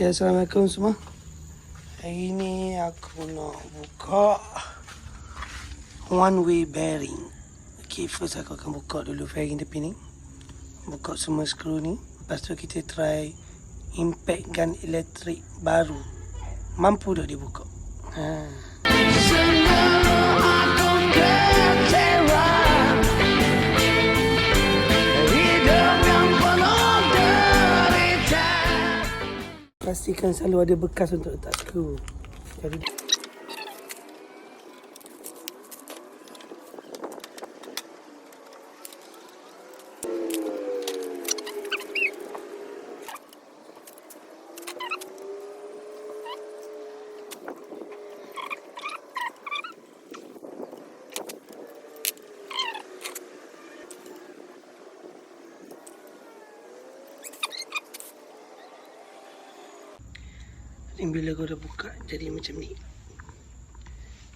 Ya, Assalamualaikum semua. Hari ni aku nak buka one way bearing. Okay, first aku akan buka dulu fairing tepi ni. Buka semua skru ni. Lepas tu kita try impact gun elektrik baru. Mampu tak dia buka? Pastikan selalu ada bekas untuk letak skru. Jadi bila kau dah buka jadi macam ni.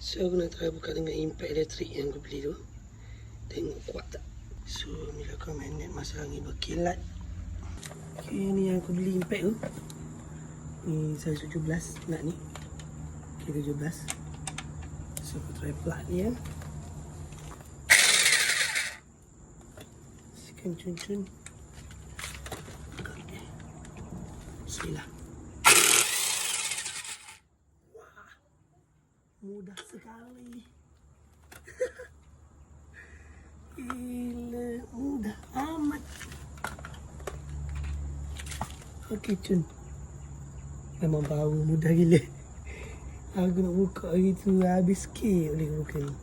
So aku nak try buka dengan impact elektrik yang aku beli tu. Tengok kuat tak. So bila kau magnet masa lagi berkilat. Okay, ni yang aku beli impact tu. Ni saya 17 nak ni. Okay, 17. So aku try plug ni ya. Sekian cun-cun. Bismillah. Mudah sekali. Gila, mudah amat. Okey, cun. Memang bau mudah gila. Aku nak buka hari tu habis sikit boleh buka ni.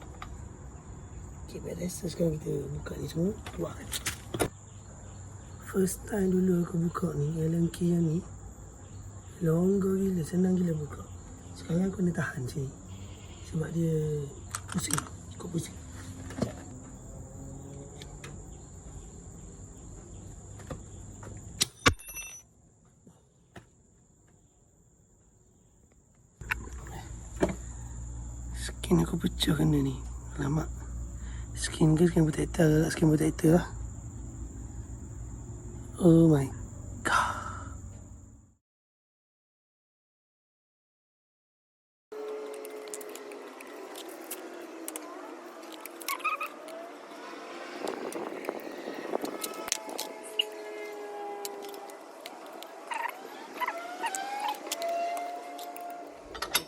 Okay, beres. Sekarang kita buka ni semua. Keluar. First time dulu aku buka ni, Allen key yang ni. Longgar gila, senang gila buka. Sekarang aku nak tahan sini. Sebab dia pusing, cukup pusing. Skin aku pecah kena ni. Alamak. Skin ke skin protector? Skin protector lah. Oh my god.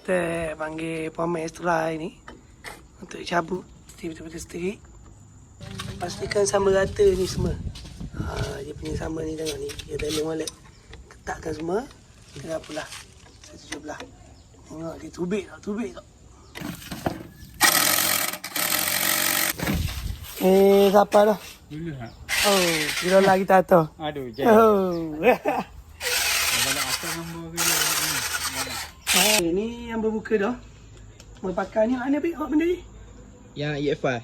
Kita panggil pemain extra ni untuk cabut betul-betul straight. Pastikan sama rata ni semua. Dia punya sama ni, tengok ni. Dia dalam wallet. Ketatkan semua. Kita dah pula. Satu belah. Tengok dia tubik tak. Siapa dah? Dulu tak? Oh, kira lah kita atas. Aduh, jangan. Oh. Banyak asal nombor ke ni? Ni yang berbuka dah. Pakai ni mana ambil benda ni? Yang EFI.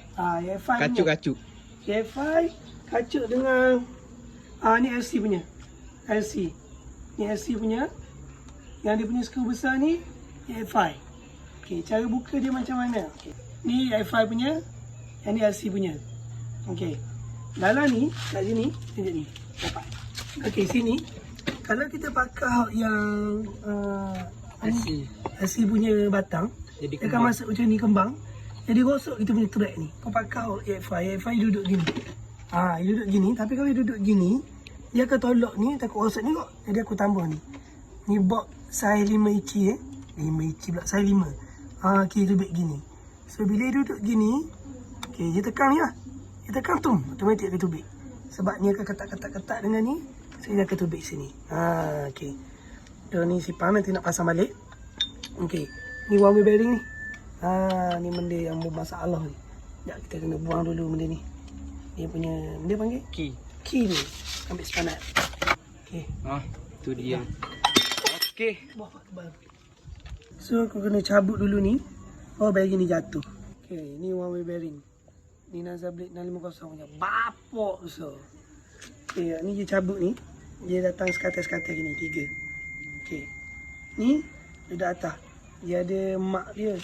EFI. Kacuk-kacuk. EFI kacuk dengan ni LC punya. LC. Ni LC punya. Yang dia punya skru besar ni EFI. Okey, cara buka dia macam mana? Okay. Ni EFI punya, yang ni LC punya. Okey. Dalam ni, kat sini, tunjuk ni. Dapat. Okey, sini. Kalau kita pakai yang LC punya batang, dia akan masuk macam ni kembang. Jadi rosok kita punya track ni. Kau pakai EFI duduk gini. Dia duduk gini. Tapi kalau dia duduk gini, dia akan tolak ni, takut rosok ni kok. Jadi aku tambah ni. Ni box size 5 inci 5 inci pula, size 5. Okay, lebih gini. So bila dia duduk gini, okay, dia tekan ni lah. Dia tekan tum, automatik dia tubik. Sebab ni akan ketat dengan ni, so dia akan tubik sini. Okay. So ni sipang nanti nak pasang balik. Okey, ni one way bearing ni. Ni benda yang bermasalah ni. Sekejap kita kena buang dulu benda ni. Dia punya, dia panggil? Key ni. Ambil sepanat. Okey. Tu dia. Okey. So aku kena cabut dulu ni. Bearing ni jatuh. Okey, ni one way bearing. Ni Nazar Blade 650 punya. Bapok so. Okey, ni dia cabut ni. Dia datang sekatan-sekatan gini, 3. Okey. Ni duduk atas. Dia ada mak dia.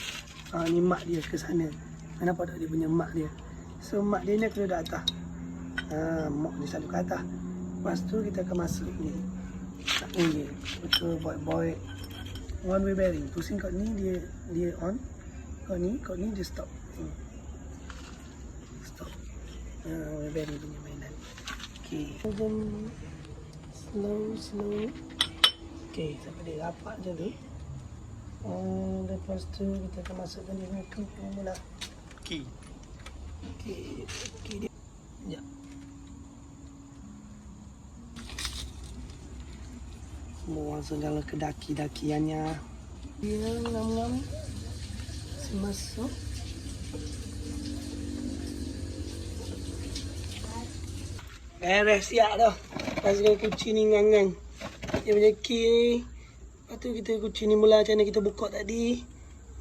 Ni mak dia ke sana. Nampak tak dia punya mak dia. So mak dia ni aku duduk atas. Mak dia selalu ke atas. Lepas tu kita akan masuk ni. Tak Okay, betul boy. One way bearing. Pusing kat ni dia on. Kat ni dia stop. Stop. One way bearing punya mainan. Okay. Slow. Okay, sampai dia rapat je tu. Lepas tu kita akan masukkan dia punya key mula. Key. Okay dia. Ya. Semua langsung dalam ke daki-dakiannya. Dia ngam-ngam. Masuk. Siap dah. Pasal kunci ni ngang-ngang. Dia punya key ni. Lepas tu kita kunci ni mula macam mana kita buka tadi.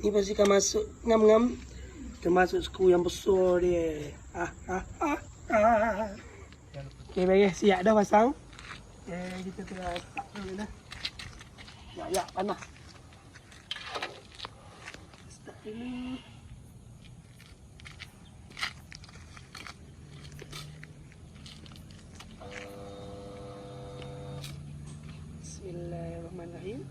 Ni pastikan masuk ngam-ngam. Kita masuk skru yang besar dia. Okay, baik. Siap dah pasang. Kita tengah start dulu dah. Ya, panas. Start dulu. Bismillahirrahmanirrahim.